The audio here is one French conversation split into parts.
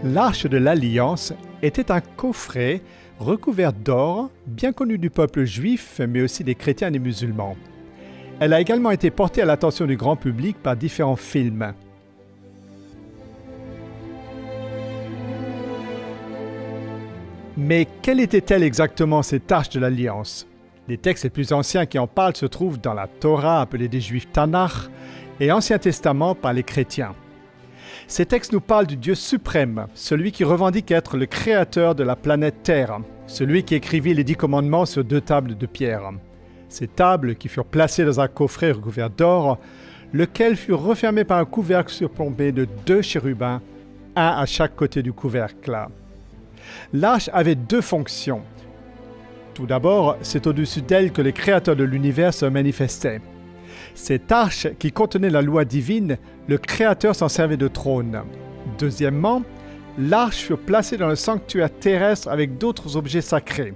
L'Arche de l'Alliance était un coffret recouvert d'or, bien connu du peuple juif, mais aussi des chrétiens et des musulmans. Elle a également été portée à l'attention du grand public par différents films. Mais quelle était-elle exactement, cette Arche de l'Alliance? Les textes les plus anciens qui en parlent se trouvent dans la Torah, appelée des Juifs Tanakh, et Ancien Testament par les chrétiens. Ces textes nous parlent du Dieu suprême, celui qui revendique être le créateur de la planète Terre, celui qui écrivit les 10 commandements sur 2 tables de pierre. Ces tables qui furent placées dans un coffret recouvert d'or, lequel fut refermé par un couvercle surplombé de 2 chérubins, un à chaque côté du couvercle. L'arche avait 2 fonctions. Tout d'abord, c'est au-dessus d'elle que le créateur de l'univers se manifestait. Cette arche qui contenait la loi divine, le Créateur s'en servait de trône. Deuxièmement, l'arche fut placée dans le sanctuaire terrestre avec d'autres objets sacrés.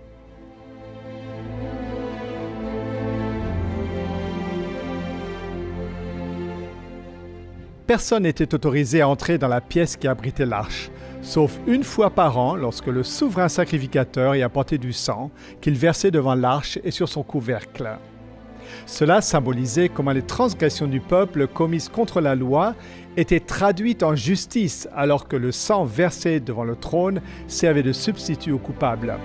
Personne n'était autorisé à entrer dans la pièce qui abritait l'arche, sauf une fois par an lorsque le souverain sacrificateur y apportait du sang qu'il versait devant l'arche et sur son couvercle. Cela symbolisait comment les transgressions du peuple commises contre la loi étaient traduites en justice alors que le sang versé devant le trône servait de substitut aux coupables.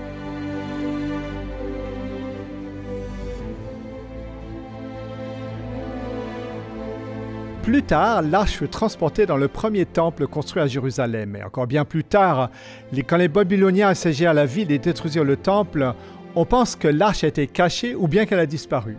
Plus tard, l'arche fut transportée dans le premier temple construit à Jérusalem. Et encore bien plus tard, quand les Babyloniens assiégèrent la ville et détruisirent le temple, on pense que l'arche a été cachée ou bien qu'elle a disparu.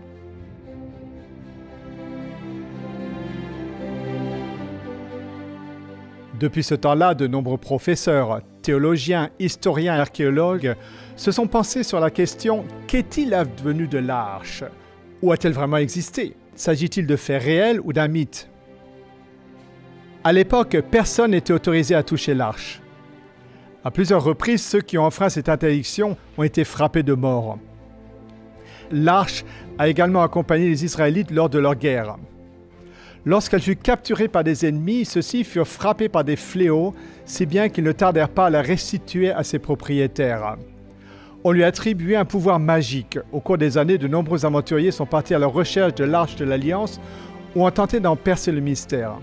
Depuis ce temps-là, de nombreux professeurs, théologiens, historiens et archéologues se sont penchés sur la question « Qu'est-il advenu de l'arche ? Ou a-t-elle vraiment existé ? S'agit-il de faits réels ou d'un mythe ?» À l'époque, personne n'était autorisé à toucher l'arche. À plusieurs reprises, ceux qui ont enfreint cette interdiction ont été frappés de mort. L'arche a également accompagné les Israélites lors de leur guerre. Lorsqu'elle fut capturée par des ennemis, ceux-ci furent frappés par des fléaux, si bien qu'ils ne tardèrent pas à la restituer à ses propriétaires. On lui attribuait un pouvoir magique. Au cours des années, de nombreux aventuriers sont partis à la recherche de l'Arche de l'Alliance ou ont tenté d'en percer le mystère.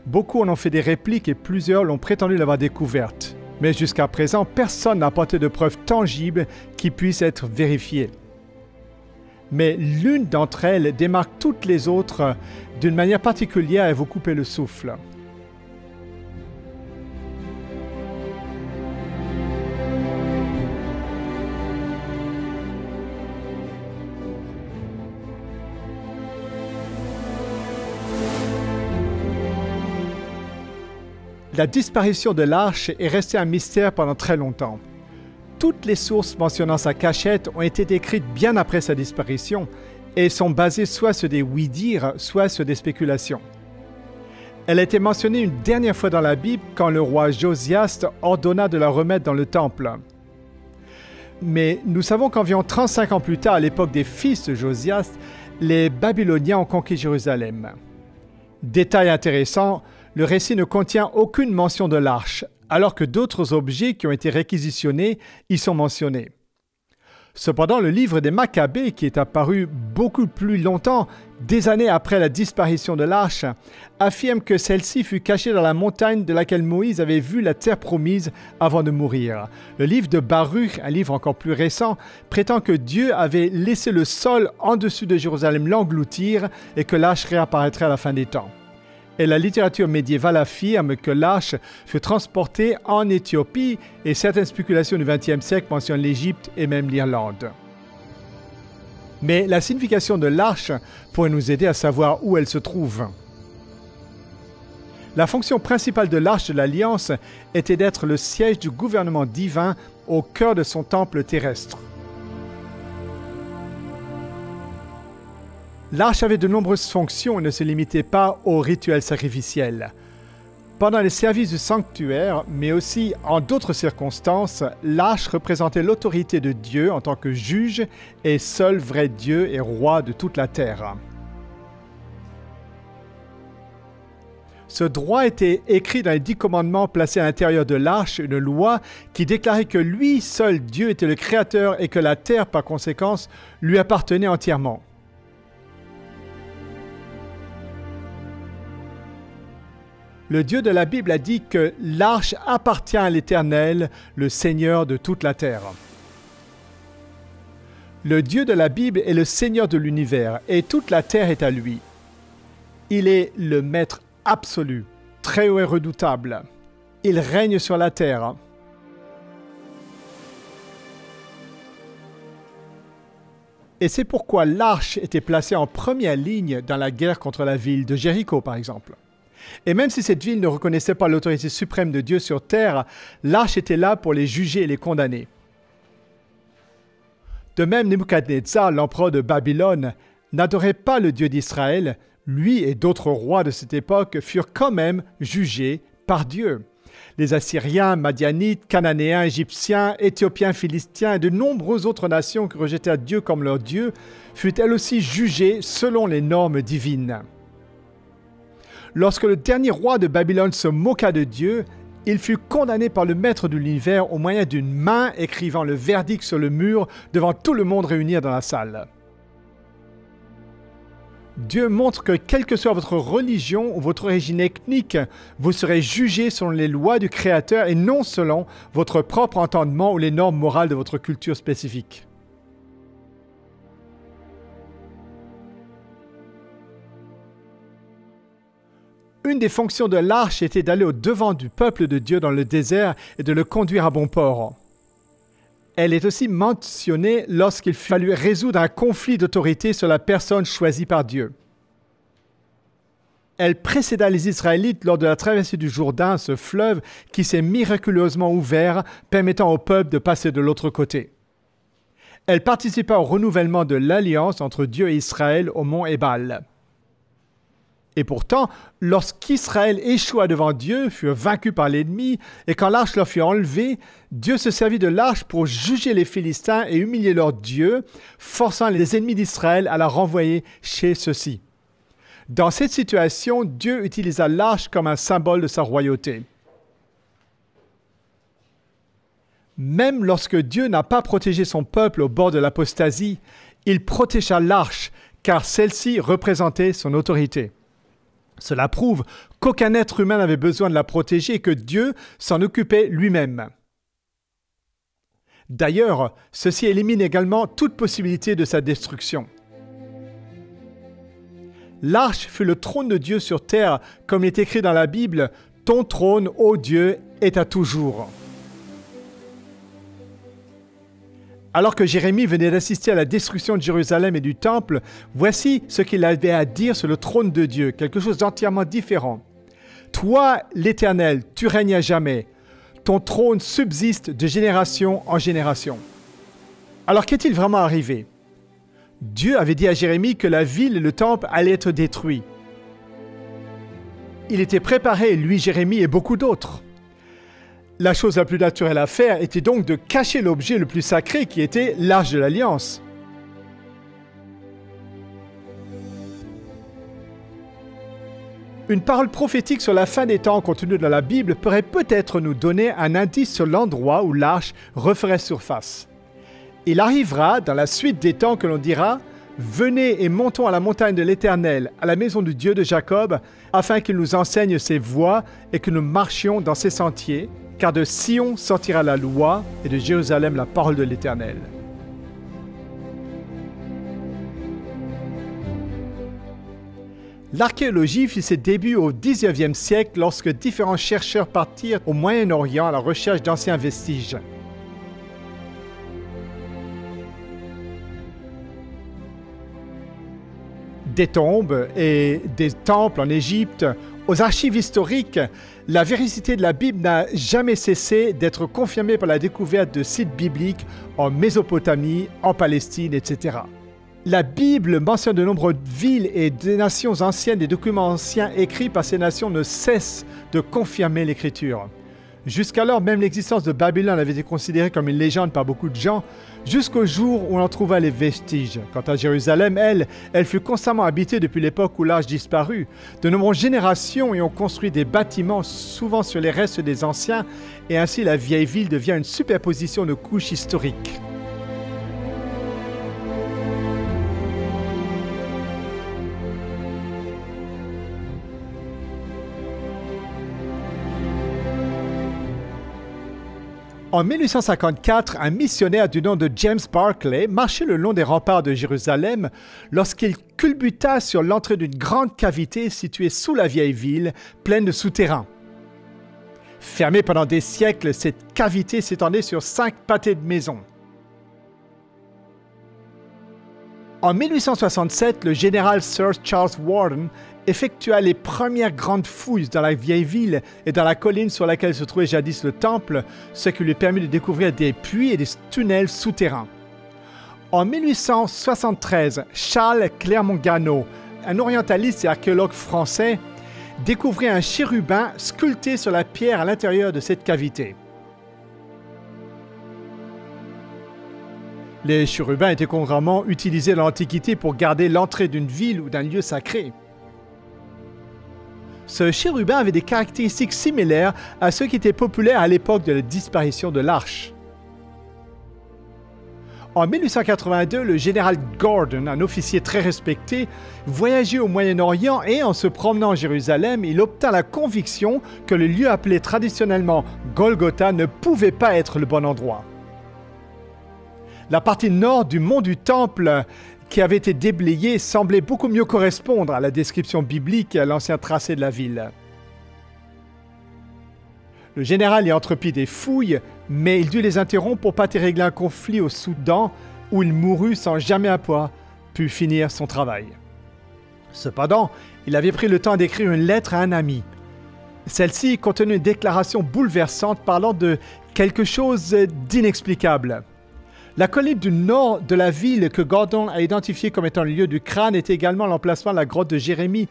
Beaucoup en ont fait des répliques et plusieurs l'ont prétendu l'avoir découverte. Mais jusqu'à présent, personne n'a apporté de preuves tangibles qui puissent être vérifiées. Mais l'une d'entre elles démarque toutes les autres d'une manière particulière et vous couper le souffle. La disparition de l'arche est restée un mystère pendant très longtemps. Toutes les sources mentionnant sa cachette ont été décrites bien après sa disparition et sont basées soit sur des oui-dire, soit sur des spéculations. Elle a été mentionnée une dernière fois dans la Bible quand le roi Josias ordonna de la remettre dans le temple. Mais nous savons qu'environ 35 ans plus tard, à l'époque des fils de Josias, les Babyloniens ont conquis Jérusalem. Détail intéressant, le récit ne contient aucune mention de l'arche, alors que d'autres objets qui ont été réquisitionnés y sont mentionnés. Cependant, le livre des Maccabées, qui est apparu beaucoup plus longtemps, des années après la disparition de l'arche, affirme que celle-ci fut cachée dans la montagne de laquelle Moïse avait vu la terre promise avant de mourir. Le livre de Baruch, un livre encore plus récent, prétend que Dieu avait laissé le sol en dessus de Jérusalem l'engloutir et que l'arche réapparaîtrait à la fin des temps. Et la littérature médiévale affirme que l'arche fut transportée en Éthiopie et certaines spéculations du XXe siècle mentionnent l'Égypte et même l'Irlande. Mais la signification de l'arche pourrait nous aider à savoir où elle se trouve. La fonction principale de l'Arche de l'Alliance était d'être le siège du gouvernement divin au cœur de son temple terrestre. L'arche avait de nombreuses fonctions et ne se limitait pas aux rituels sacrificiels. Pendant les services du sanctuaire, mais aussi en d'autres circonstances, l'arche représentait l'autorité de Dieu en tant que juge et seul vrai Dieu et roi de toute la terre. Ce droit était écrit dans les 10 commandements placés à l'intérieur de l'arche, une loi qui déclarait que lui seul, Dieu, était le Créateur et que la terre, par conséquence, lui appartenait entièrement. Le Dieu de la Bible a dit que l'arche appartient à l'Éternel, le Seigneur de toute la terre. Le Dieu de la Bible est le Seigneur de l'univers et toute la terre est à lui. Il est le Maître absolu, très haut et redoutable. Il règne sur la terre. Et c'est pourquoi l'arche était placée en première ligne dans la guerre contre la ville de Jéricho, par exemple. Et même si cette ville ne reconnaissait pas l'autorité suprême de Dieu sur terre, l'arche était là pour les juger et les condamner. De même, Nebuchadnezzar, l'empereur de Babylone, n'adorait pas le Dieu d'Israël. Lui et d'autres rois de cette époque furent quand même jugés par Dieu. Les Assyriens, Madianites, Cananéens, Égyptiens, Éthiopiens, Philistins et de nombreuses autres nations qui rejetaient Dieu comme leur Dieu furent elles aussi jugées selon les normes divines. Lorsque le dernier roi de Babylone se moqua de Dieu, il fut condamné par le maître de l'univers au moyen d'une main écrivant le verdict sur le mur devant tout le monde réuni dans la salle. Dieu montre que quelle que soit votre religion ou votre origine ethnique, vous serez jugé selon les lois du Créateur et non selon votre propre entendement ou les normes morales de votre culture spécifique. Une des fonctions de l'arche était d'aller au-devant du peuple de Dieu dans le désert et de le conduire à bon port. Elle est aussi mentionnée lorsqu'il fallut résoudre un conflit d'autorité sur la personne choisie par Dieu. Elle précéda les Israélites lors de la traversée du Jourdain, ce fleuve qui s'est miraculeusement ouvert, permettant au peuple de passer de l'autre côté. Elle participa au renouvellement de l'alliance entre Dieu et Israël au mont Ébal. Et pourtant, lorsqu'Israël échoua devant Dieu, furent vaincus par l'ennemi, et quand l'arche leur fut enlevée, Dieu se servit de l'arche pour juger les Philistins et humilier leur Dieu, forçant les ennemis d'Israël à la renvoyer chez ceux-ci. Dans cette situation, Dieu utilisa l'arche comme un symbole de sa royauté. Même lorsque Dieu n'a pas protégé son peuple au bord de l'apostasie, il protégea l'arche, car celle-ci représentait son autorité. Cela prouve qu'aucun être humain n'avait besoin de la protéger et que Dieu s'en occupait lui-même. D'ailleurs, ceci élimine également toute possibilité de sa destruction. L'arche fut le trône de Dieu sur terre, comme il est écrit dans la Bible, « Ton trône, ô Dieu, est à toujours ». Alors que Jérémie venait d'assister à la destruction de Jérusalem et du Temple, voici ce qu'il avait à dire sur le trône de Dieu, quelque chose d'entièrement différent. « Toi, l'Éternel, tu règnes à jamais. Ton trône subsiste de génération en génération. » Alors qu'est-il vraiment arrivé? Dieu avait dit à Jérémie que la ville et le temple allaient être détruits. Il était préparé, lui, Jérémie et beaucoup d'autres. La chose la plus naturelle à faire était donc de cacher l'objet le plus sacré qui était l'arche de l'Alliance. Une parole prophétique sur la fin des temps contenue dans la Bible pourrait peut-être nous donner un indice sur l'endroit où l'arche referait surface. Il arrivera dans la suite des temps que l'on dira « Venez et montons à la montagne de l'Éternel, à la maison du Dieu de Jacob, afin qu'il nous enseigne ses voies et que nous marchions dans ses sentiers. Car de Sion sortira la loi et de Jérusalem la parole de l'Éternel. » L'archéologie fit ses débuts au XIXe siècle lorsque différents chercheurs partirent au Moyen-Orient à la recherche d'anciens vestiges. Des tombes et des temples en Égypte, aux archives historiques, la véracité de la Bible n'a jamais cessé d'être confirmée par la découverte de sites bibliques en Mésopotamie, en Palestine, etc. La Bible mentionne de nombreuses villes et des nations anciennes. Des documents anciens écrits par ces nations ne cessent de confirmer l'Écriture. Jusqu'alors, même l'existence de Babylone avait été considérée comme une légende par beaucoup de gens, jusqu'au jour où on en trouva les vestiges. Quant à Jérusalem, elle fut constamment habitée depuis l'époque où l'âge disparut. De nombreuses générations y ont construit des bâtiments, souvent sur les restes des anciens, et ainsi la vieille ville devient une superposition de couches historiques. En 1854, un missionnaire du nom de James Barclay marchait le long des remparts de Jérusalem lorsqu'il culbuta sur l'entrée d'une grande cavité située sous la vieille ville, pleine de souterrains. Fermée pendant des siècles, cette cavité s'étendait sur 5 pâtés de maisons. En 1867, le général Sir Charles Warden effectua les premières grandes fouilles dans la vieille ville et dans la colline sur laquelle se trouvait jadis le temple, ce qui lui permit de découvrir des puits et des tunnels souterrains. En 1873, Charles Clermont-Ganneau, un orientaliste et archéologue français, découvrit un chérubin sculpté sur la pierre à l'intérieur de cette cavité. Les chérubins étaient couramment utilisés dans l'Antiquité pour garder l'entrée d'une ville ou d'un lieu sacré. Ce chérubin avait des caractéristiques similaires à ceux qui étaient populaires à l'époque de la disparition de l'Arche. En 1882, le général Gordon, un officier très respecté, voyageait au Moyen-Orient et en se promenant à Jérusalem, il obtint la conviction que le lieu appelé traditionnellement Golgotha ne pouvait pas être le bon endroit. La partie nord du mont du Temple qui avait été déblayé semblait beaucoup mieux correspondre à la description biblique et à l'ancien tracé de la ville. Le général y entreprit des fouilles, mais il dut les interrompre pour pas régler un conflit au Soudan où il mourut sans jamais avoir pu finir son travail. Cependant, il avait pris le temps d'écrire une lettre à un ami. Celle-ci contenait une déclaration bouleversante parlant de quelque chose d'inexplicable. La colline du nord de la ville que Gordon a identifiée comme étant le lieu du crâne est également l'emplacement de la grotte de Jérémie.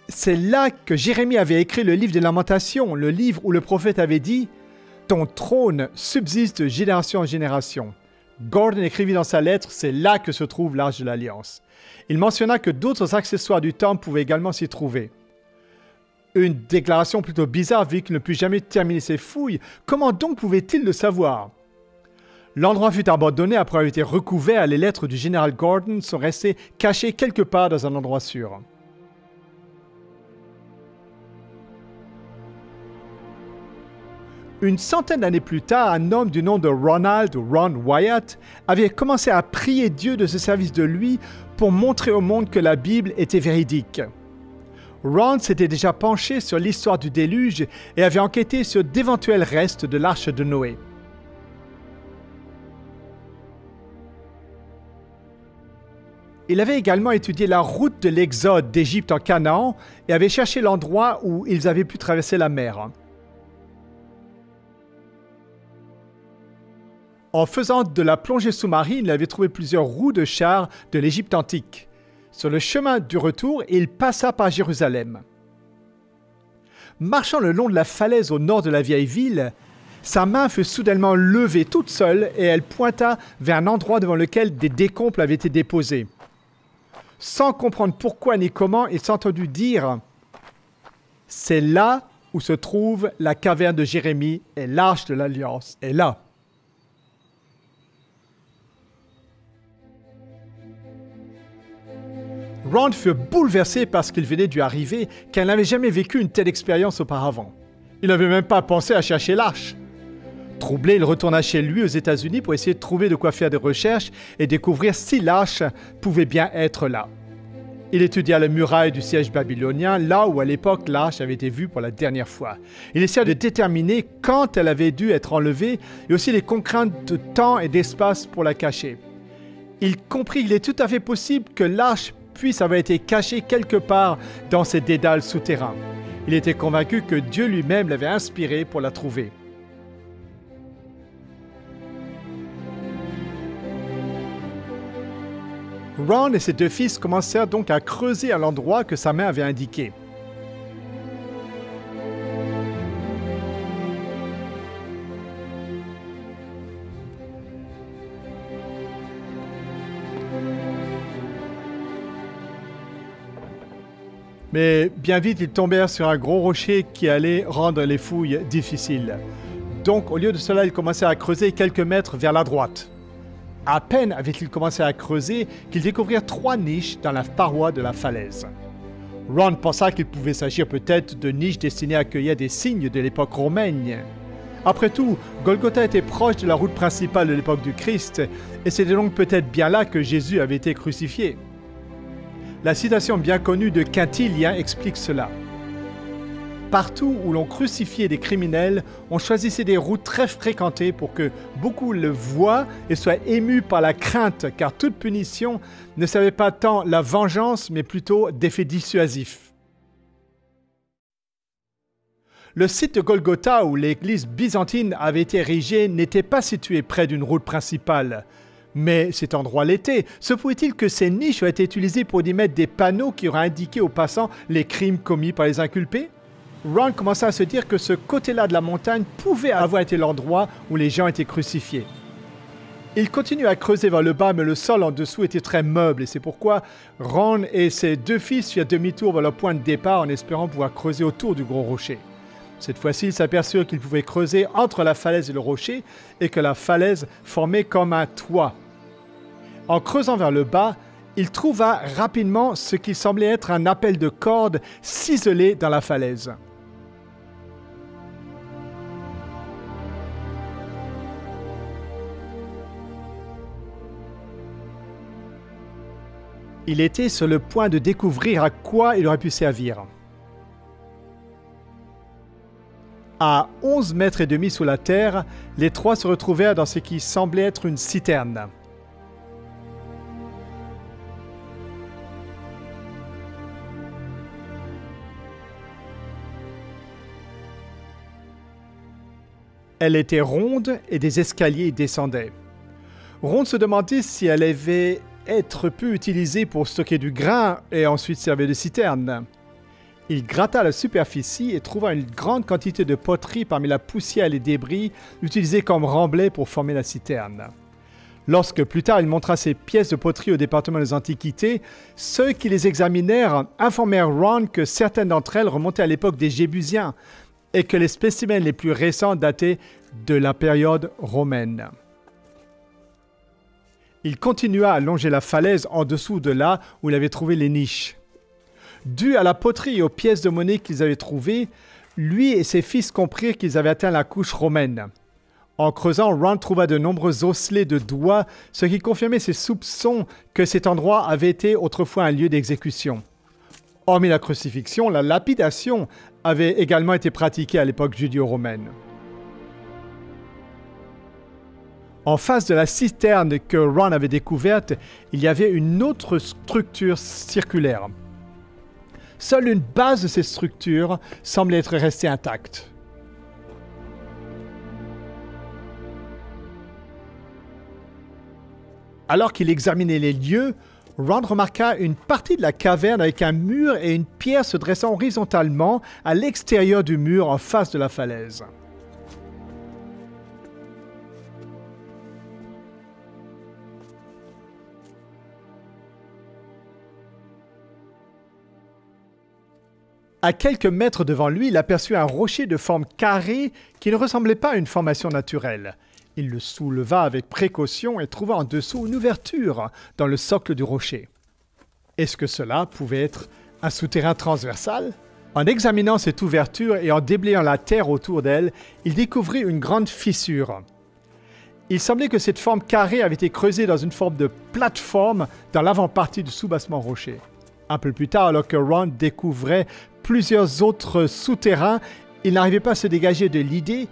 C'est là que Jérémie avait écrit le livre des Lamentations, le livre où le prophète avait dit « Ton trône subsiste de génération en génération ». Gordon écrivit dans sa lettre « C'est là que se trouve l'Arche de l'Alliance ». Il mentionna que d'autres accessoires du temple pouvaient également s'y trouver. Une déclaration plutôt bizarre vu qu'il ne put jamais terminer ses fouilles. Comment donc pouvait-il le savoir ? L'endroit fut abandonné après avoir été recouvert et les lettres du général Gordon sont restées cachées quelque part dans un endroit sûr. Une centaine d'années plus tard, un homme du nom de Ronald ou Ron Wyatt avait commencé à prier Dieu de se servir de lui pour montrer au monde que la Bible était véridique. Ron s'était déjà penché sur l'histoire du déluge et avait enquêté sur d'éventuels restes de l'arche de Noé. Il avait également étudié la route de l'exode d'Égypte en Canaan et avait cherché l'endroit où ils avaient pu traverser la mer. En faisant de la plongée sous-marine, il avait trouvé plusieurs roues de chars de l'Égypte antique. Sur le chemin du retour, il passa par Jérusalem. Marchant le long de la falaise au nord de la vieille ville, sa main fut soudainement levée toute seule et elle pointa vers un endroit devant lequel des décombres avaient été déposés. Sans comprendre pourquoi ni comment, il s'entendit dire « C'est là où se trouve la caverne de Jérémie et l'Arche de l'Alliance est là. » Ron fut bouleversé par ce qu'il venait de lui arriver, car il n'avait jamais vécu une telle expérience auparavant. Il n'avait même pas pensé à chercher l'arche. Troublé, il retourna chez lui aux États-Unis pour essayer de trouver de quoi faire des recherches et découvrir si l'arche pouvait bien être là. Il étudia les murailles du siège babylonien, là où à l'époque l'arche avait été vue pour la dernière fois. Il essaya de déterminer quand elle avait dû être enlevée et aussi les contraintes de temps et d'espace pour la cacher. Il comprit qu'il est tout à fait possible que l'arche puisse avoir été cachée quelque part dans ces dédales souterrains. Il était convaincu que Dieu lui-même l'avait inspiré pour la trouver. Ron et ses deux fils commencèrent donc à creuser à l'endroit que sa main avait indiqué. Mais bien vite, ils tombèrent sur un gros rocher qui allait rendre les fouilles difficiles. Donc, au lieu de cela, ils commençaient à creuser quelques mètres vers la droite. À peine avaient-ils commencé à creuser qu'ils découvrirent 3 niches dans la paroi de la falaise. Ron pensa qu'il pouvait s'agir peut-être de niches destinées à accueillir des signes de l'époque romaine. Après tout, Golgotha était proche de la route principale de l'époque du Christ, et c'était donc peut-être bien là que Jésus avait été crucifié. La citation bien connue de Quintilien explique cela. Partout où l'on crucifiait des criminels, on choisissait des routes très fréquentées pour que beaucoup le voient et soient émus par la crainte, car toute punition ne savait pas tant la vengeance, mais plutôt d'effets dissuasifs. Le site de Golgotha où l'église byzantine avait été érigée n'était pas situé près d'une route principale. Mais cet endroit l'était. Se pouvait-il que ces niches aient été utilisées pour y mettre des panneaux qui auraient indiqué aux passants les crimes commis par les inculpés? Ron commença à se dire que ce côté-là de la montagne pouvait avoir été l'endroit où les gens étaient crucifiés. Il continue à creuser vers le bas, mais le sol en dessous était très meuble, et c'est pourquoi Ron et ses 2 fils firent demi-tour vers leur point de départ en espérant pouvoir creuser autour du gros rocher. Cette fois-ci, ils s'aperçurent qu'ils pouvaient creuser entre la falaise et le rocher et que la falaise formait comme un toit. En creusant vers le bas, il trouva rapidement ce qui semblait être un appel de corde ciselé dans la falaise. Il était sur le point de découvrir à quoi il aurait pu servir. À 11 mètres et demi sous la terre, les 3 se retrouvèrent dans ce qui semblait être une citerne. Elle était ronde et des escaliers y descendaient. Ron se demandait si elle avait pu utilisée pour stocker du grain et ensuite servir de citerne. Il gratta la superficie et trouva une grande quantité de poterie parmi la poussière et les débris utilisés comme remblai pour former la citerne. Lorsque plus tard il montra ces pièces de poterie au département des Antiquités, ceux qui les examinèrent informèrent Ron que certaines d'entre elles remontaient à l'époque des Jébusiens et que les spécimens les plus récents dataient de la période romaine. Il continua à longer la falaise en dessous de là où il avait trouvé les niches. Dû à la poterie et aux pièces de monnaie qu'ils avaient trouvées, lui et ses fils comprirent qu'ils avaient atteint la couche romaine. En creusant, Ron trouva de nombreux osselets de doigts, ce qui confirmait ses soupçons que cet endroit avait été autrefois un lieu d'exécution. Hormis la crucifixion, la lapidation avait également été pratiquée à l'époque judéo-romaine. En face de la citerne que Ron avait découverte, il y avait une autre structure circulaire. Seule une base de ces structures semblait être restée intacte. Alors qu'il examinait les lieux, Ron remarqua une partie de la caverne avec un mur et une pierre se dressant horizontalement à l'extérieur du mur en face de la falaise. À quelques mètres devant lui, il aperçut un rocher de forme carrée qui ne ressemblait pas à une formation naturelle. Il le souleva avec précaution et trouva en dessous une ouverture dans le socle du rocher. Est-ce que cela pouvait être un souterrain transversal? En examinant cette ouverture et en déblayant la terre autour d'elle, il découvrit une grande fissure. Il semblait que cette forme carrée avait été creusée dans une forme de plateforme dans l'avant-partie du soubassement rocher. Un peu plus tard, alors que Ron découvrait plusieurs autres souterrains, il n'arrivait pas à se dégager de l'idée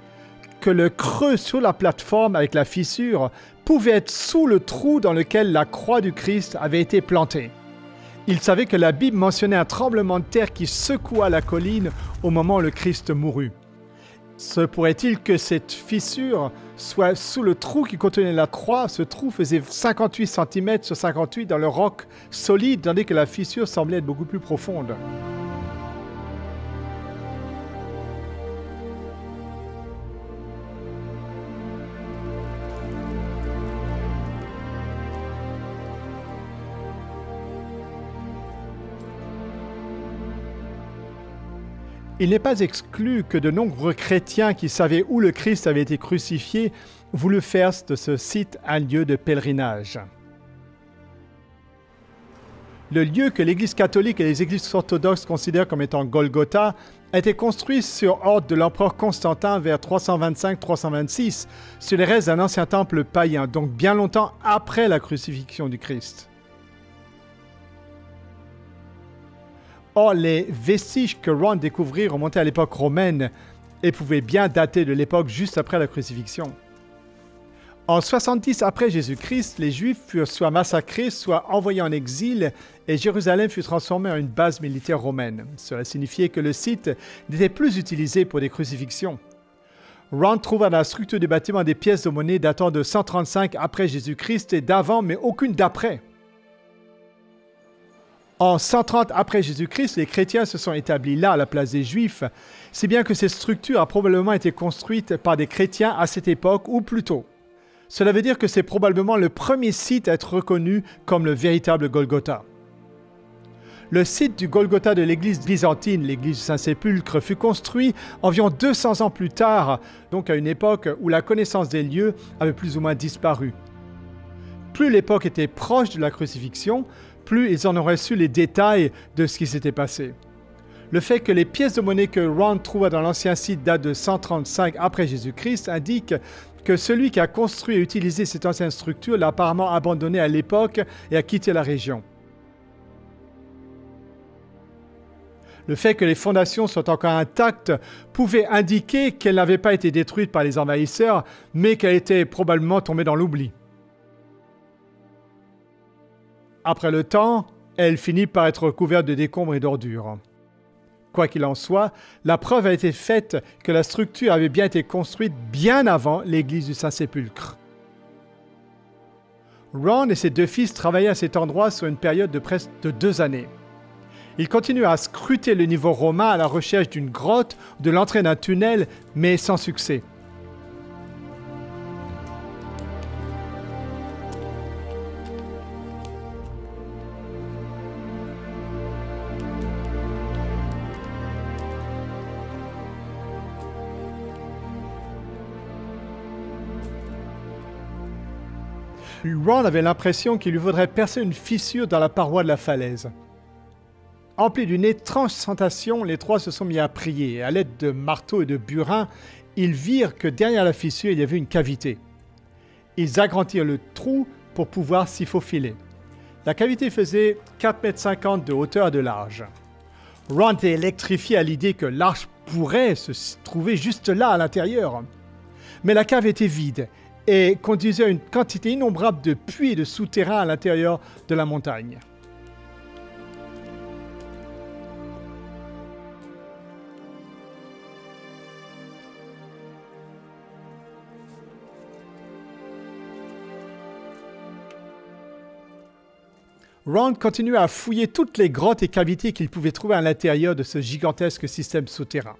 que le creux sur la plateforme avec la fissure pouvait être sous le trou dans lequel la croix du Christ avait été plantée. Il savait que la Bible mentionnait un tremblement de terre qui secoua la colline au moment où le Christ mourut. Se pourrait-il que cette fissure soit sous le trou qui contenait la croix? Ce trou faisait 58 cm sur 58 dans le roc solide, tandis que la fissure semblait être beaucoup plus profonde. Il n'est pas exclu que de nombreux chrétiens qui savaient où le Christ avait été crucifié voulurent faire de ce site un lieu de pèlerinage. Le lieu que l'Église catholique et les Églises orthodoxes considèrent comme étant Golgotha a été construit sur ordre de l'empereur Constantin vers 325-326 sur les restes d'un ancien temple païen, donc bien longtemps après la crucifixion du Christ. Or, les vestiges que Ron découvrit remontaient à l'époque romaine et pouvaient bien dater de l'époque juste après la crucifixion. En 70 après Jésus-Christ, les Juifs furent soit massacrés, soit envoyés en exil et Jérusalem fut transformée en une base militaire romaine. Cela signifiait que le site n'était plus utilisé pour des crucifixions. Ron trouva dans la structure du bâtiment des pièces de monnaie datant de 135 après Jésus-Christ et d'avant, mais aucune d'après. En 130 après Jésus-Christ, les chrétiens se sont établis là à la place des Juifs, si bien que cette structure a probablement été construite par des chrétiens à cette époque ou plus tôt. Cela veut dire que c'est probablement le premier site à être reconnu comme le véritable Golgotha. Le site du Golgotha de l'église byzantine, l'église du Saint-Sépulcre, fut construit environ 200 ans plus tard, donc à une époque où la connaissance des lieux avait plus ou moins disparu. Plus l'époque était proche de la crucifixion, plus ils en auraient su les détails de ce qui s'était passé. Le fait que les pièces de monnaie que Ron trouva dans l'ancien site datent de 135 après Jésus-Christ indique que celui qui a construit et utilisé cette ancienne structure l'a apparemment abandonnée à l'époque et a quitté la région. Le fait que les fondations soient encore intactes pouvait indiquer qu'elles n'avaient pas été détruites par les envahisseurs, mais qu'elles étaient probablement tombées dans l'oubli. Après le temps, elle finit par être recouverte de décombres et d'ordures. Quoi qu'il en soit, la preuve a été faite que la structure avait bien été construite bien avant l'église du Saint-Sépulcre. Ron et ses deux fils travaillaient à cet endroit sur une période de presque 2 années. Ils continuaient à scruter le niveau romain à la recherche d'une grotte ou de l'entrée d'un tunnel, mais sans succès. Ron avait l'impression qu'il lui faudrait percer une fissure dans la paroi de la falaise. Emplis d'une étrange sensation, les trois se sont mis à prier et à l'aide de marteaux et de burins, ils virent que derrière la fissure, il y avait une cavité. Ils agrandirent le trou pour pouvoir s'y faufiler. La cavité faisait 4,50 m de hauteur et de large. Ron était électrifié à l'idée que l'arche pourrait se trouver juste là à l'intérieur. Mais la cave était vide et conduisait à une quantité innombrable de puits et de souterrains à l'intérieur de la montagne. Ron continuait à fouiller toutes les grottes et cavités qu'il pouvait trouver à l'intérieur de ce gigantesque système souterrain.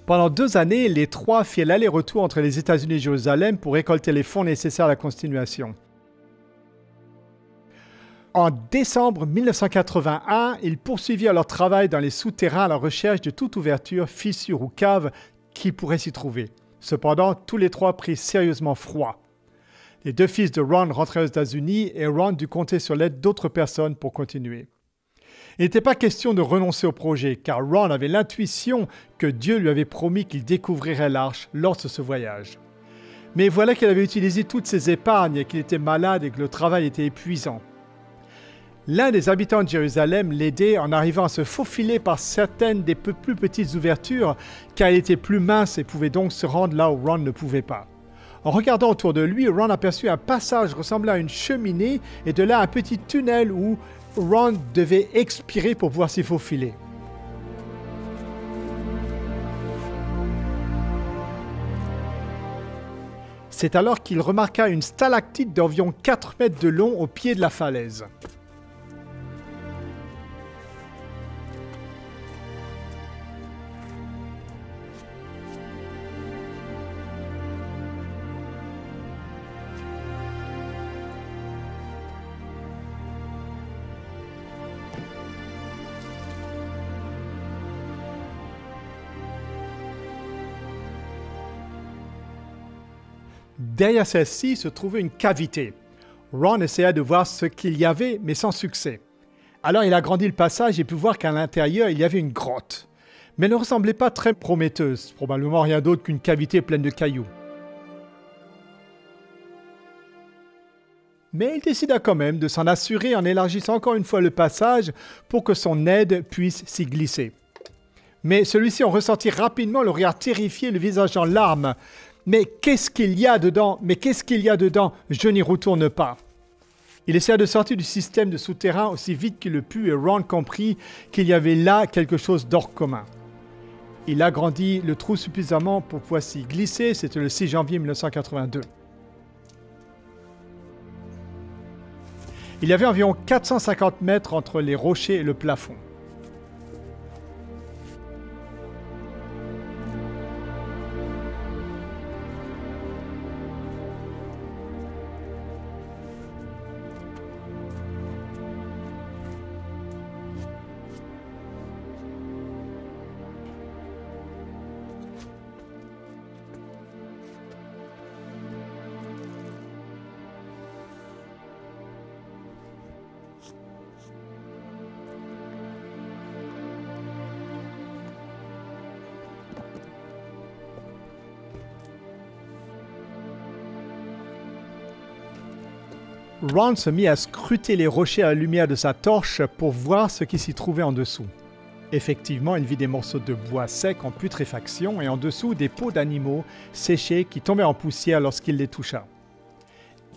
Pendant 2 années, les trois firent l'aller-retour entre les États-Unis et Jérusalem pour récolter les fonds nécessaires à la continuation. En décembre 1981, ils poursuivirent leur travail dans les souterrains à la recherche de toute ouverture, fissure ou cave qui pourrait s'y trouver. Cependant, tous les trois prirent sérieusement froid. Les 2 fils de Ron rentrèrent aux États-Unis et Ron dut compter sur l'aide d'autres personnes pour continuer. Il n'était pas question de renoncer au projet, car Ron avait l'intuition que Dieu lui avait promis qu'il découvrirait l'arche lors de ce voyage. Mais voilà qu'il avait utilisé toutes ses épargnes et qu'il était malade et que le travail était épuisant. L'un des habitants de Jérusalem l'aidait en arrivant à se faufiler par certaines des peu plus petites ouvertures, car il était plus mince et pouvait donc se rendre là où Ron ne pouvait pas. En regardant autour de lui, Ron aperçut un passage ressemblant à une cheminée et de là un petit tunnel où Ron devait expirer pour pouvoir s'y faufiler. C'est alors qu'il remarqua une stalactite d'environ 4 mètres de long au pied de la falaise. Derrière celle-ci se trouvait une cavité. Ron essaya de voir ce qu'il y avait, mais sans succès. Alors il agrandit le passage et put voir qu'à l'intérieur il y avait une grotte. Mais elle ne ressemblait pas très prometteuse, probablement rien d'autre qu'une cavité pleine de cailloux. Mais il décida quand même de s'en assurer en élargissant encore une fois le passage pour que son aide puisse s'y glisser. Mais celui-ci en ressentit rapidement le regard terrifié et le visage en larmes. « Mais qu'est-ce qu'il y a dedans? Mais qu'est-ce qu'il y a dedans? Je n'y retourne pas. » Il essaya de sortir du système de souterrain aussi vite qu'il le put et Ron comprit qu'il y avait là quelque chose d'hors commun. Il agrandit le trou suffisamment pour pouvoir s'y glisser, c'était le 6 janvier 1982. Il y avait environ 450 mètres entre les rochers et le plafond. Ron se mit à scruter les rochers à la lumière de sa torche pour voir ce qui s'y trouvait en dessous. Effectivement, il vit des morceaux de bois secs en putréfaction et en dessous des peaux d'animaux séchés qui tombaient en poussière lorsqu'il les toucha.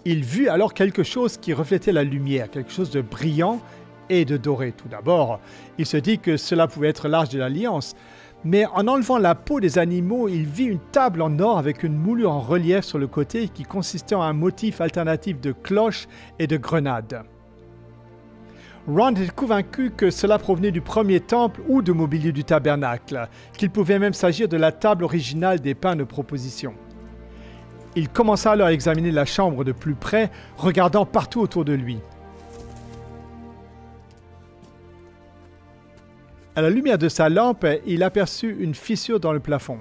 Il vit alors quelque chose qui reflétait la lumière, quelque chose de brillant et de doré. Tout d'abord, il se dit que cela pouvait être l'Arche de l'Alliance, mais en enlevant la peau des animaux, il vit une table en or avec une moulure en relief sur le côté qui consistait en un motif alternatif de cloches et de grenades. Ron était convaincu que cela provenait du premier temple ou du mobilier du tabernacle, qu'il pouvait même s'agir de la table originale des pains de proposition. Il commença alors à examiner la chambre de plus près, regardant partout autour de lui. À la lumière de sa lampe, il aperçut une fissure dans le plafond.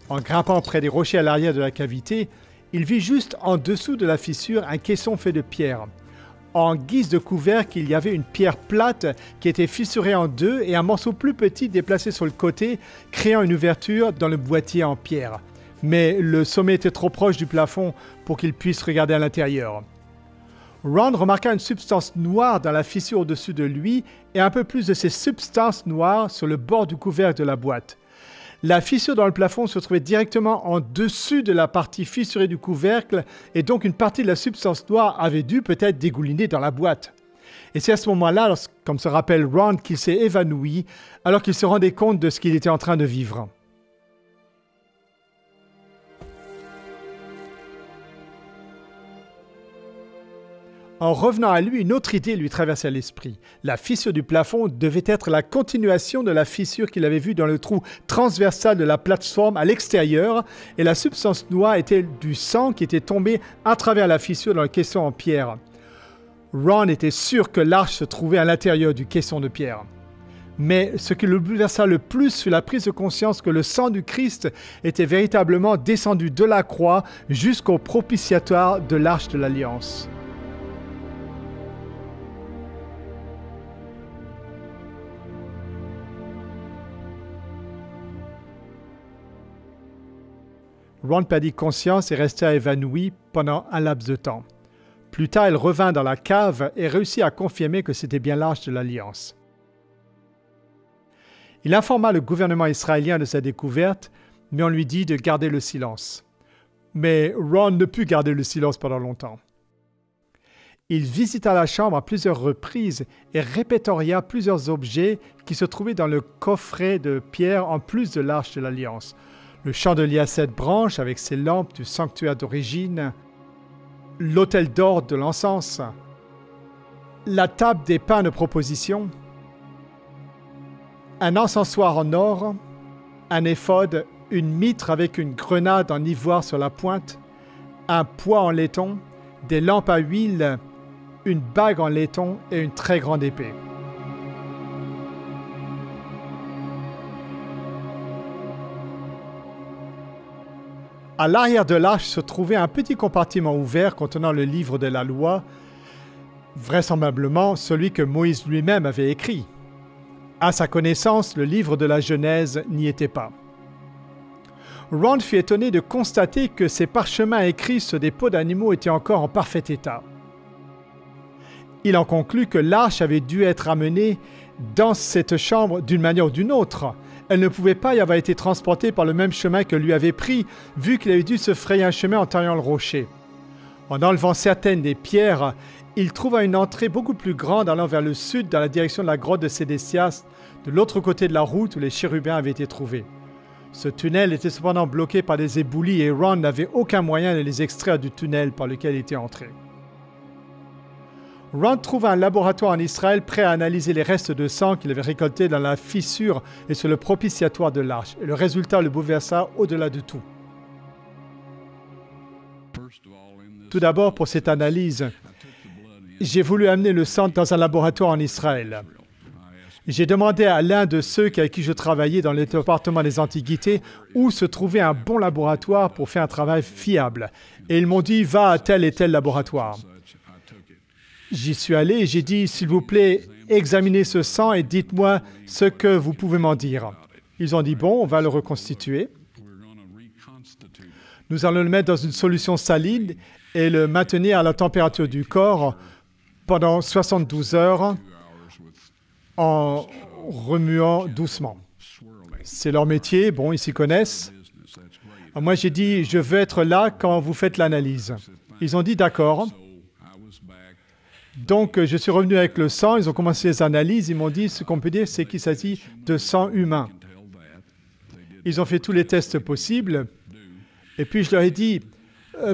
En grimpant près des rochers à l'arrière de la cavité, il vit juste en dessous de la fissure un caisson fait de pierre. En guise de couvercle, il y avait une pierre plate qui était fissurée en deux et un morceau plus petit déplacé sur le côté, créant une ouverture dans le boîtier en pierre. Mais le sommet était trop proche du plafond pour qu'il puisse regarder à l'intérieur. Ron remarqua une substance noire dans la fissure au-dessus de lui et un peu plus de ces substances noires sur le bord du couvercle de la boîte. La fissure dans le plafond se trouvait directement en dessus de la partie fissurée du couvercle et donc une partie de la substance noire avait dû peut-être dégouliner dans la boîte. Et c'est à ce moment-là, comme se rappelle Ron, qu'il s'est évanoui alors qu'il se rendait compte de ce qu'il était en train de vivre. En revenant à lui, une autre idée lui traversa l'esprit. La fissure du plafond devait être la continuation de la fissure qu'il avait vue dans le trou transversal de la plateforme à l'extérieur, et la substance noire était du sang qui était tombé à travers la fissure dans le caisson en pierre. Ron était sûr que l'arche se trouvait à l'intérieur du caisson de pierre. Mais ce qui le bouleversa le plus fut la prise de conscience que le sang du Christ était véritablement descendu de la croix jusqu'au propitiatoire de l'Arche de l'Alliance. Ron perdit conscience et resta évanoui pendant un laps de temps. Plus tard, il revint dans la cave et réussit à confirmer que c'était bien l'Arche de l'Alliance. Il informa le gouvernement israélien de sa découverte, mais on lui dit de garder le silence. Mais Ron ne put garder le silence pendant longtemps. Il visita la chambre à plusieurs reprises et répertoria plusieurs objets qui se trouvaient dans le coffret de pierre en plus de l'Arche de l'Alliance. Le chandelier à 7 branches avec ses lampes du sanctuaire d'origine, l'autel d'or de l'encens, la table des pains de proposition, un encensoir en or, un éphod, une mitre avec une grenade en ivoire sur la pointe, un poids en laiton, des lampes à huile, une bague en laiton et une très grande épée. À l'arrière de l'arche se trouvait un petit compartiment ouvert contenant le livre de la loi, vraisemblablement celui que Moïse lui-même avait écrit. À sa connaissance, le livre de la Genèse n'y était pas. Ron fut étonné de constater que ces parchemins écrits sur des peaux d'animaux étaient encore en parfait état. Il en conclut que l'arche avait dû être amenée dans cette chambre d'une manière ou d'une autre. Elle ne pouvait pas y avoir été transportée par le même chemin que lui avait pris, vu qu'il avait dû se frayer un chemin en taillant le rocher. En enlevant certaines des pierres, il trouva une entrée beaucoup plus grande allant vers le sud dans la direction de la grotte de Sédécias, de l'autre côté de la route où les chérubins avaient été trouvés. Ce tunnel était cependant bloqué par des éboulis et Ron n'avait aucun moyen de les extraire du tunnel par lequel il était entré. Ron trouva un laboratoire en Israël prêt à analyser les restes de sang qu'il avait récoltés dans la fissure et sur le propitiatoire de l'arche, et le résultat le bouleversa au-delà de tout. Tout d'abord, pour cette analyse, j'ai voulu amener le sang dans un laboratoire en Israël. J'ai demandé à l'un de ceux avec qui je travaillais dans le département des antiquités où se trouvait un bon laboratoire pour faire un travail fiable. Et ils m'ont dit, va à tel et tel laboratoire. J'y suis allé et j'ai dit, s'il vous plaît, examinez ce sang et dites-moi ce que vous pouvez m'en dire. Ils ont dit, bon, on va le reconstituer. Nous allons le mettre dans une solution saline et le maintenir à la température du corps pendant 72 heures en remuant doucement. C'est leur métier, bon, ils s'y connaissent. Moi, j'ai dit, je veux être là quand vous faites l'analyse. Ils ont dit, d'accord. Donc, je suis revenu avec le sang, ils ont commencé les analyses, ils m'ont dit, ce qu'on peut dire, c'est qu'il s'agit de sang humain. Ils ont fait tous les tests possibles, et puis je leur ai dit,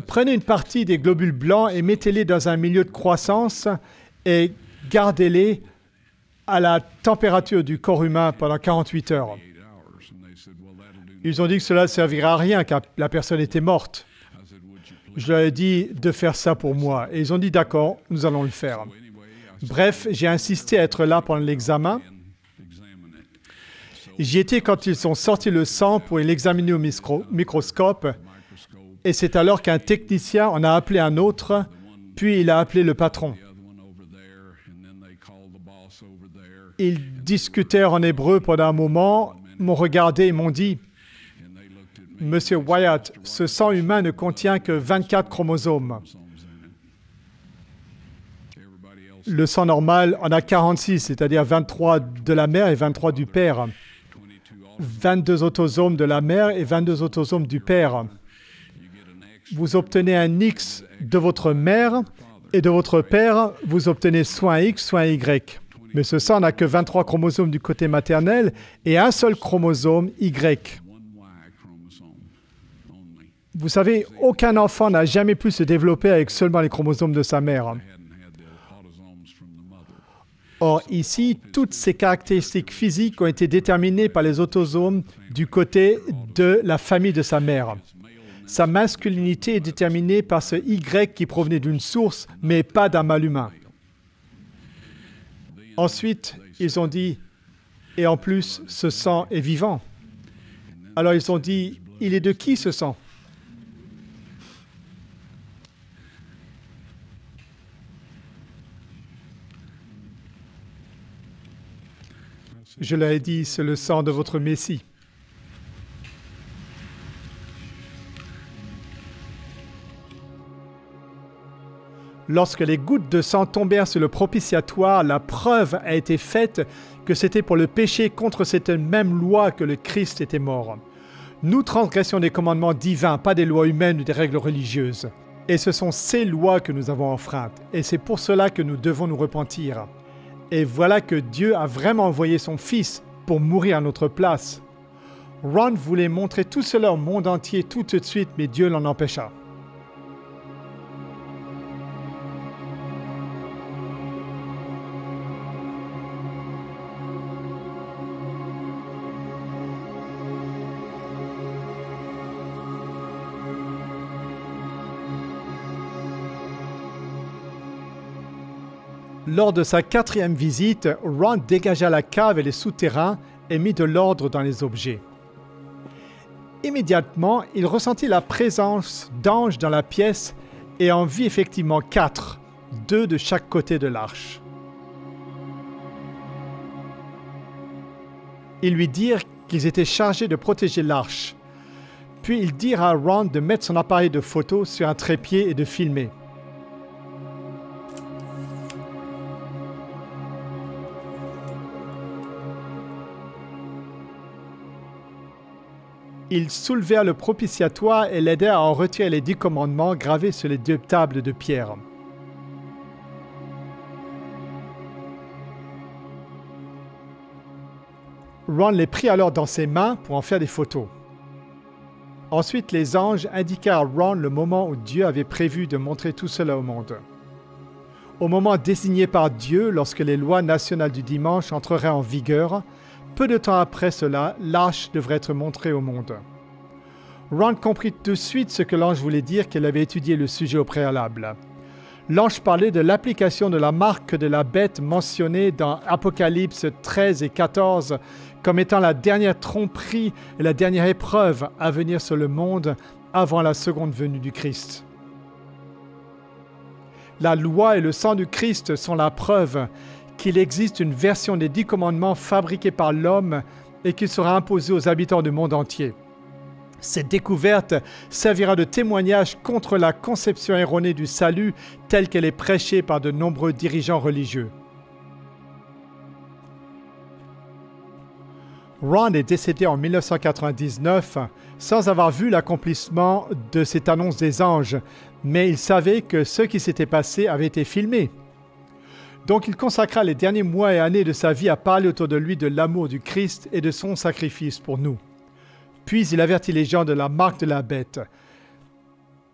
prenez une partie des globules blancs et mettez-les dans un milieu de croissance et gardez-les à la température du corps humain pendant 48 heures. Ils ont dit que cela ne servirait à rien car la personne était morte. Je leur ai dit de faire ça pour moi. Et ils ont dit d'accord, nous allons le faire. Bref, j'ai insisté à être là pendant l'examen. J'y étais quand ils ont sorti le sang pour l'examiner au microscope. Et c'est alors qu'un technicien en a appelé un autre, puis il a appelé le patron. Ils discutèrent en hébreu pendant un moment, m'ont regardé et m'ont dit « Monsieur Wyatt, ce sang humain ne contient que 24 chromosomes. Le sang normal en a 46, c'est-à-dire 23 de la mère et 23 du père. 22 autosomes de la mère et 22 autosomes du père. Vous obtenez un X de votre mère et de votre père, vous obtenez soit un X, soit un Y. Mais ce sang n'a que 23 chromosomes du côté maternel et un seul chromosome Y. Vous savez, aucun enfant n'a jamais pu se développer avec seulement les chromosomes de sa mère. Or, ici, toutes ces caractéristiques physiques ont été déterminées par les autosomes du côté de la famille de sa mère. Sa masculinité est déterminée par ce Y qui provenait d'une source, mais pas d'un mâle humain. Ensuite, ils ont dit, et en plus, ce sang est vivant. Alors ils ont dit, il est de qui ce sang? Je leur ai dit, c'est le sang de votre Messie. Lorsque les gouttes de sang tombèrent sur le propitiatoire, la preuve a été faite que c'était pour le péché contre cette même loi que le Christ était mort. Nous transgressions des commandements divins, pas des lois humaines ou des règles religieuses. Et ce sont ces lois que nous avons enfreintes. Et c'est pour cela que nous devons nous repentir. Et voilà que Dieu a vraiment envoyé son Fils pour mourir à notre place. Ron voulait montrer tout cela au monde entier tout de suite, mais Dieu l'en empêcha. Lors de sa 4e visite, Ron dégagea la cave et les souterrains et mit de l'ordre dans les objets. Immédiatement, il ressentit la présence d'anges dans la pièce et en vit effectivement 4, 2 de chaque côté de l'arche. Ils lui dirent qu'ils étaient chargés de protéger l'arche. Puis ils dirent à Ron de mettre son appareil de photo sur un trépied et de filmer. Ils soulevèrent le propitiatoire et l'aidèrent à en retirer les 10 commandements gravés sur les 2 tables de pierre. Ron les prit alors dans ses mains pour en faire des photos. Ensuite, les anges indiquèrent à Ron le moment où Dieu avait prévu de montrer tout cela au monde. Au moment désigné par Dieu, lorsque les lois nationales du dimanche entreraient en vigueur, peu de temps après cela, l'arche devrait être montrée au monde. Ron comprit tout de suite ce que l'ange voulait dire qu'il avait étudié le sujet au préalable. L'ange parlait de l'application de la marque de la bête mentionnée dans Apocalypse 13 et 14 comme étant la dernière tromperie et la dernière épreuve à venir sur le monde avant la seconde venue du Christ. La loi et le sang du Christ sont la preuve qu'il existe une version des 10 commandements fabriquée par l'homme et qui sera imposée aux habitants du monde entier. Cette découverte servira de témoignage contre la conception erronée du salut telle qu'elle est prêchée par de nombreux dirigeants religieux. Ron est décédé en 1999 sans avoir vu l'accomplissement de cette annonce des anges, mais il savait que ce qui s'était passé avait été filmé. Donc il consacra les derniers mois et années de sa vie à parler autour de lui de l'amour du Christ et de son sacrifice pour nous. Puis il avertit les gens de la marque de la bête.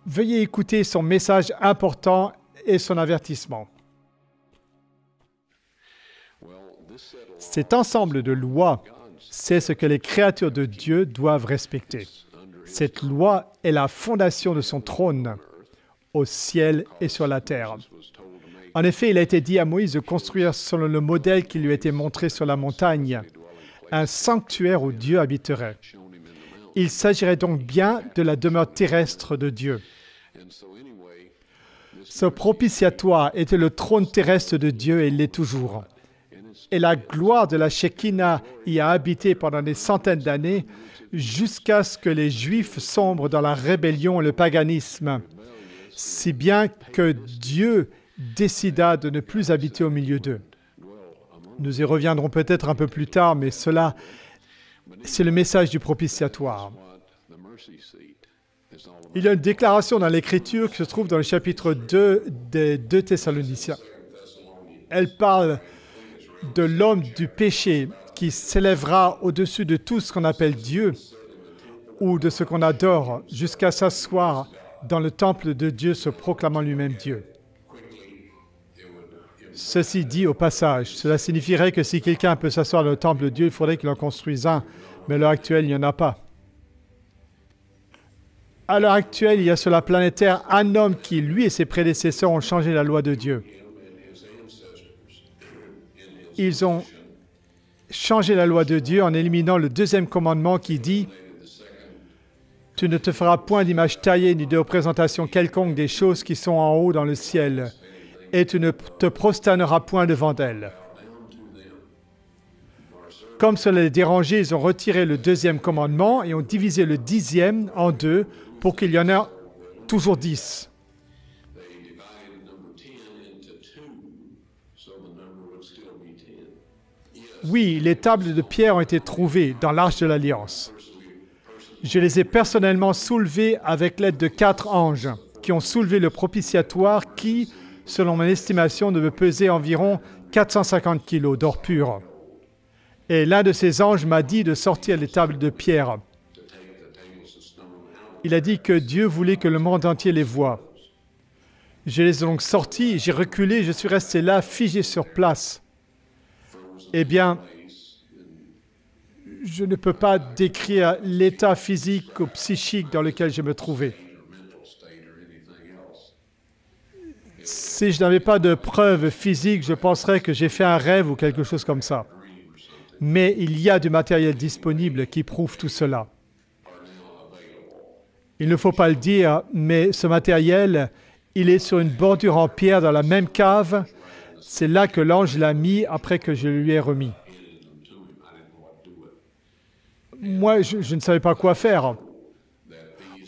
Veuillez écouter son message important et son avertissement. Cet ensemble de lois, c'est ce que les créatures de Dieu doivent respecter. Cette loi est la fondation de son trône, au ciel et sur la terre. En effet, il a été dit à Moïse de construire selon le modèle qui lui a été montré sur la montagne, un sanctuaire où Dieu habiterait. Il s'agirait donc bien de la demeure terrestre de Dieu. Ce propitiatoire était le trône terrestre de Dieu et il l'est toujours. Et la gloire de la Shekinah y a habité pendant des centaines d'années jusqu'à ce que les Juifs sombrent dans la rébellion et le paganisme, si bien que Dieu décida de ne plus habiter au milieu d'eux. Nous y reviendrons peut-être un peu plus tard, mais cela, c'est le message du propitiatoire. Il y a une déclaration dans l'Écriture qui se trouve dans le chapitre 2 des 2 Thessaloniciens. Elle parle de l'homme du péché qui s'élèvera au-dessus de tout ce qu'on appelle Dieu ou de ce qu'on adore jusqu'à s'asseoir dans le temple de Dieu se proclamant lui-même Dieu. Ceci dit au passage, cela signifierait que si quelqu'un peut s'asseoir dans le temple de Dieu, il faudrait qu'il en construise un, mais à l'heure actuelle, il n'y en a pas. À l'heure actuelle, il y a sur la planète Terre un homme qui, lui et ses prédécesseurs, ont changé la loi de Dieu. Ils ont changé la loi de Dieu en éliminant le 2e commandement qui dit « Tu ne te feras point d'image taillée ni de représentation quelconque des choses qui sont en haut dans le ciel, et tu ne te prosterneras point devant elles. » Comme cela les dérangeait, ils ont retiré le 2e commandement et ont divisé le 10e en 2 pour qu'il y en ait toujours 10. Oui, les tables de pierre ont été trouvées dans l'Arche de l'Alliance. Je les ai personnellement soulevées avec l'aide de 4 anges qui ont soulevé le propitiatoire qui, selon mon estimation, devait peser environ 450 kilos d'or pur. Et l'un de ces anges m'a dit de sortir les tables de pierre. Il a dit que Dieu voulait que le monde entier les voie. Je les ai donc sortis, j'ai reculé, je suis resté là, figé sur place. Eh bien, je ne peux pas décrire l'état physique ou psychique dans lequel je me trouvais. Si je n'avais pas de preuves physiques, je penserais que j'ai fait un rêve ou quelque chose comme ça. Mais il y a du matériel disponible qui prouve tout cela. Il ne faut pas le dire, mais ce matériel, il est sur une bordure en pierre dans la même cave. C'est là que l'ange l'a mis après que je lui ai remis. Moi, je ne savais pas quoi faire.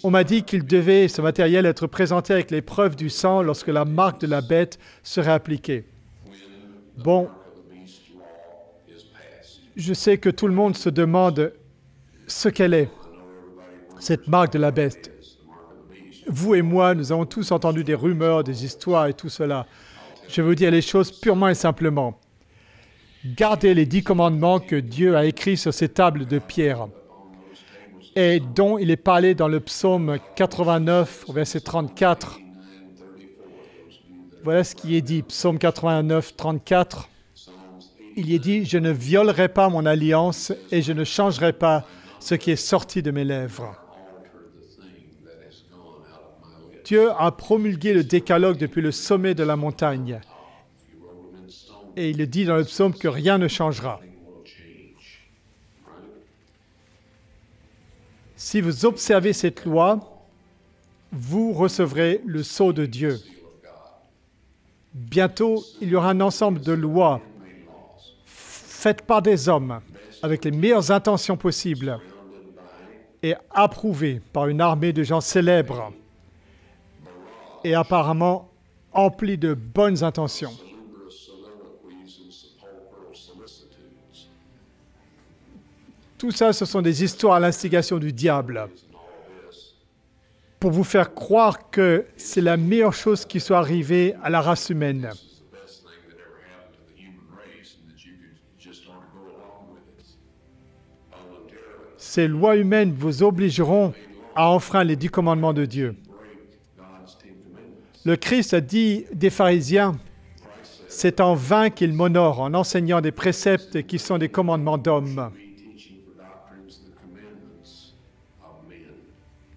On m'a dit qu'il devait, ce matériel, être présenté avec les preuves du sang lorsque la marque de la bête serait appliquée. Bon, je sais que tout le monde se demande ce qu'elle est, cette marque de la bête. Vous et moi, nous avons tous entendu des rumeurs, des histoires et tout cela. Je vais vous dire les choses purement et simplement. Gardez les 10 commandements que Dieu a écrits sur ces tables de pierre et dont il est parlé dans le psaume 89, verset 34. Voilà ce qui est dit, psaume 89, 34. Il est dit « Je ne violerai pas mon alliance et je ne changerai pas ce qui est sorti de mes lèvres. » Dieu a promulgué le décalogue depuis le sommet de la montagne. Et il dit dans le psaume que rien ne changera. Si vous observez cette loi, vous recevrez le sceau de Dieu. Bientôt, il y aura un ensemble de lois faites par des hommes avec les meilleures intentions possibles et approuvées par une armée de gens célèbres et apparemment emplis de bonnes intentions. Tout ça, ce sont des histoires à l'instigation du diable pour vous faire croire que c'est la meilleure chose qui soit arrivée à la race humaine. Ces lois humaines vous obligeront à enfreindre les 10 commandements de Dieu. Le Christ a dit des pharisiens, c'est en vain qu'ils m'honorent en enseignant des préceptes qui sont des commandements d'hommes.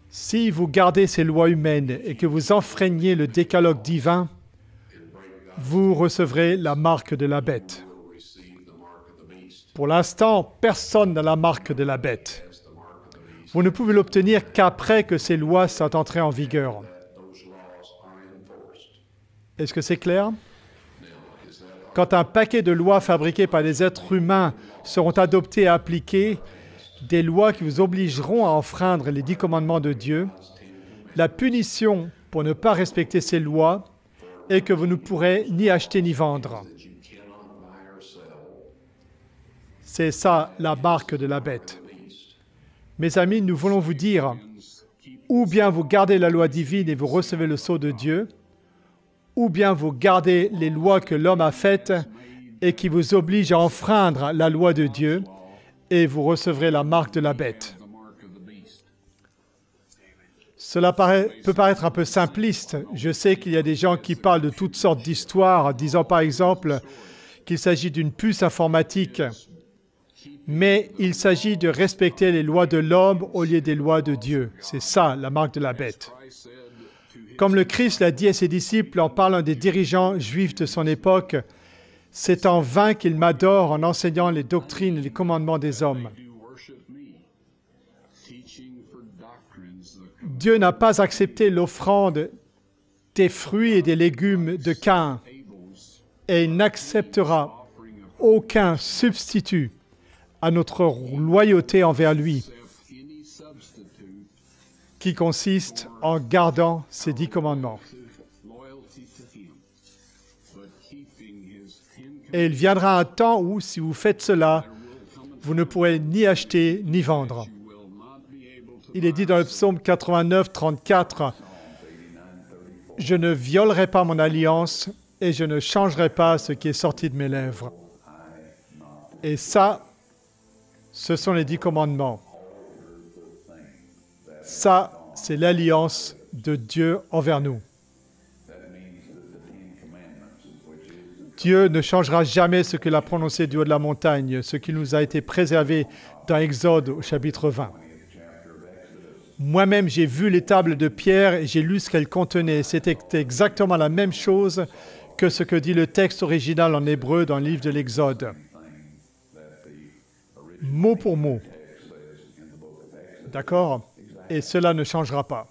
Si vous gardez ces lois humaines et que vous enfreignez le décalogue divin, vous recevrez la marque de la bête. Pour l'instant, personne n'a la marque de la bête. Vous ne pouvez l'obtenir qu'après que ces lois soient entrées en vigueur. Est-ce que c'est clair? Quand un paquet de lois fabriquées par des êtres humains seront adoptées et appliquées, des lois qui vous obligeront à enfreindre les 10 commandements de Dieu, la punition pour ne pas respecter ces lois est que vous ne pourrez ni acheter ni vendre. C'est ça la marque de la bête. Mes amis, nous voulons vous dire, ou bien vous gardez la loi divine et vous recevez le sceau de Dieu, ou bien vous gardez les lois que l'homme a faites et qui vous obligent à enfreindre la loi de Dieu, et vous recevrez la marque de la bête. Cela peut paraître un peu simpliste. Je sais qu'il y a des gens qui parlent de toutes sortes d'histoires, disant par exemple qu'il s'agit d'une puce informatique. Mais il s'agit de respecter les lois de l'homme au lieu des lois de Dieu. C'est ça, la marque de la bête. Comme le Christ l'a dit à ses disciples en parlant des dirigeants juifs de son époque, c'est en vain qu'ils m'adorent en enseignant les doctrines et les commandements des hommes. Dieu n'a pas accepté l'offrande des fruits et des légumes de Caïn et il n'acceptera aucun substitut à notre loyauté envers lui, qui consiste en gardant ses 10 commandements. Et il viendra un temps où, si vous faites cela, vous ne pourrez ni acheter ni vendre. Il est dit dans le psaume 89, 34, « Je ne violerai pas mon alliance et je ne changerai pas ce qui est sorti de mes lèvres. » Et ça, ce sont les 10 commandements. Ça, c'est l'alliance de Dieu envers nous. Dieu ne changera jamais ce qu'il a prononcé du haut de la montagne, ce qui nous a été préservé dans Exode au chapitre 20. Moi-même, j'ai vu les tables de pierre et j'ai lu ce qu'elles contenaient. C'était exactement la même chose que ce que dit le texte original en hébreu dans le livre de l'Exode. Mot pour mot. D'accord? Et cela ne changera pas.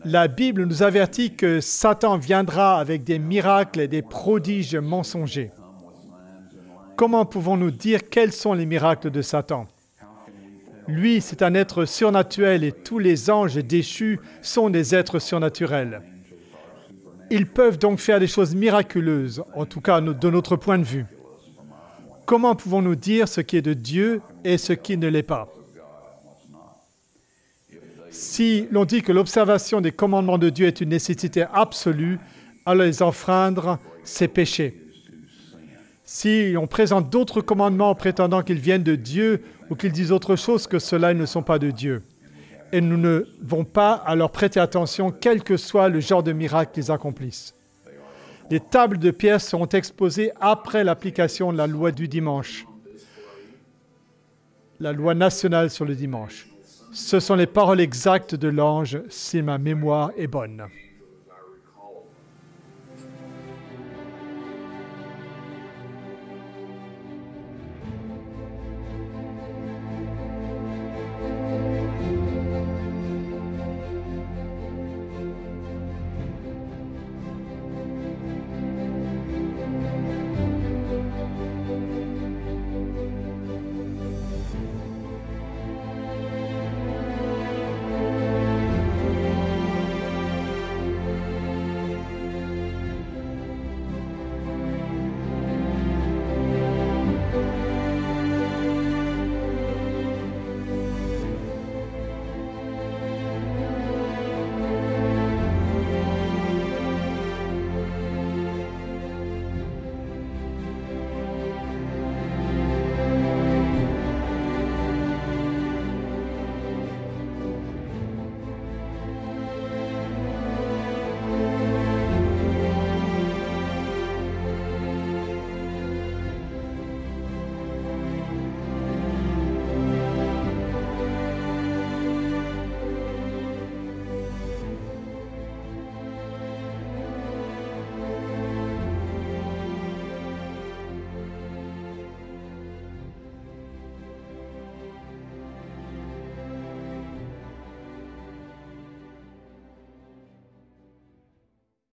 La Bible nous avertit que Satan viendra avec des miracles et des prodiges mensongers. Comment pouvons-nous dire quels sont les miracles de Satan? Lui, c'est un être surnaturel et tous les anges déchus sont des êtres surnaturels. Ils peuvent donc faire des choses miraculeuses, en tout cas de notre point de vue. Comment pouvons-nous dire ce qui est de Dieu et ce qui ne l'est pas? Si l'on dit que l'observation des commandements de Dieu est une nécessité absolue, alors les enfreindre, c'est péché. Si on présente d'autres commandements en prétendant qu'ils viennent de Dieu ou qu'ils disent autre chose que cela, ils ne sont pas de Dieu. Et nous ne devons pas à leur prêter attention, quel que soit le genre de miracle qu'ils accomplissent. Les tables de pierre seront exposées après l'application de la loi du dimanche, la loi nationale sur le dimanche. Ce sont les paroles exactes de l'ange, si ma mémoire est bonne.